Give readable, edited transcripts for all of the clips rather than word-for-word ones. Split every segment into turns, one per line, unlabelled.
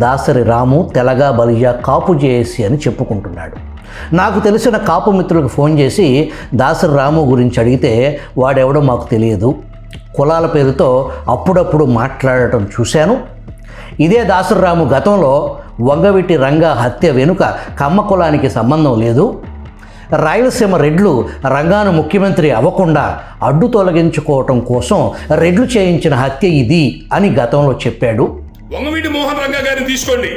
దాసరి రాము తెలగ బలిజ కాపు JAC అని చెప్పుకుంటున్నాడు. నాకు తెలిసిన కాపు మిత్రులకు ఫోన్ చేసి దాసరి రాము గురించి అడిగితే వాడెవడో మాకు తెలియదు, కులాల పేరుతో అప్పుడప్పుడు మాట్లాడటం చూశాను. ఇదే దాసరి రాము గతంలో వంగవీటి రంగా హత్య వెనుక కమ్మ కులానికి సంబంధం లేదు, రాయలసీమ రెడ్లు రంగాను ముఖ్యమంత్రి అవ్వకుండా అడ్డు తొలగించుకోవటం కోసం రెడ్లు చేయించిన హత్య ఇది అని గతంలో చెప్పాడు.
వంగవీటి మోహన్ రంగా గారిని తీసుకోండి,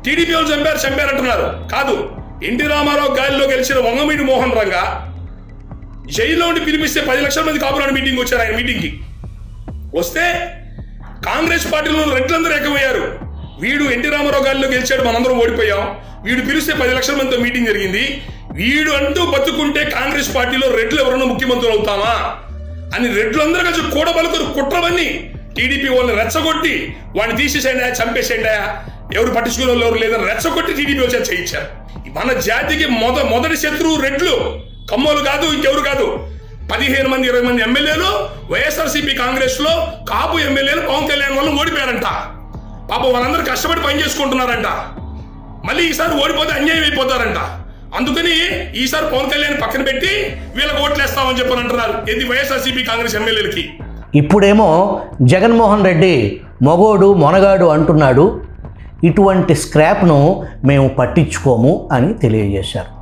టీడీపీ వాళ్ళు చంపారంటున్నారు. కాదు, ఎన్టీ రామారావు గాలిలో గెలిచిన వంగవీటి మోహన్ రంగా జైల్లో ఉండి పిలిపిస్తే 10 లక్షల మంది కాపురాని మీటింగ్ వచ్చారు. ఆయన మీటింగ్కి వస్తే కాంగ్రెస్ పార్టీలో రెడ్లందరూ ఎక్కువయ్యారు. వీడు ఎన్టీ రామారావు గాలిలో గెలిచాడు, మనందరం ఓడిపోయాం, వీడు పిలిస్తే 10 లక్షల మందితో మీటింగ్ జరిగింది, వీడు అంటూ బతుకుంటే కాంగ్రెస్ పార్టీలో రెడ్లు ఎవరన్నా ముఖ్యమంత్రులు అవుతామా అని రెడ్లందరూ కలిసి కూడబలుకురు కుట్రవన్నీ టీడీపీ వాళ్ళని రెచ్చగొట్టి వాడిని తీసేసేయండి, చంపేసేయండి, ఎవరు పట్టించుకునే ఎవరు లేదని రెచ్చగొట్టి టీడీపీ వచ్చి చేయించారు. మన జాతికి మొదటి శత్రువు రెడ్లు, కమ్మోలు కాదు, ఇంకెవరు కాదు. 15 మంది 20 మంది ఎమ్మెల్యేలు వైఎస్ఆర్సీపీ కాంగ్రెస్ లో కాపు ఎమ్మెల్యేలు పవన్ కళ్యాణ్ వల్ల ఓడిపోయారంట. పాపం వాళ్ళందరూ కష్టపడి పని చేసుకుంటున్నారంట. మళ్ళీ ఈసారి ఓడిపోతే అన్యాయం అయిపోతారంట. అందుకని ఈసారి పవన్ కళ్యాణ్ పక్కన పెట్టి వీళ్ళకి ఓట్లేస్తామని చెప్పని అంటున్నారు. ఇది వైఎస్ఆర్సీపీ కాంగ్రెస్ ఎమ్మెల్యేలకి.
ఇప్పుడేమో జగన్మోహన్ రెడ్డి మొగోడు మొనగాడు అంటున్నాడు. ఇటువంటి స్క్రాప్ను మేము పట్టించుకోము అని తెలియజేశారు.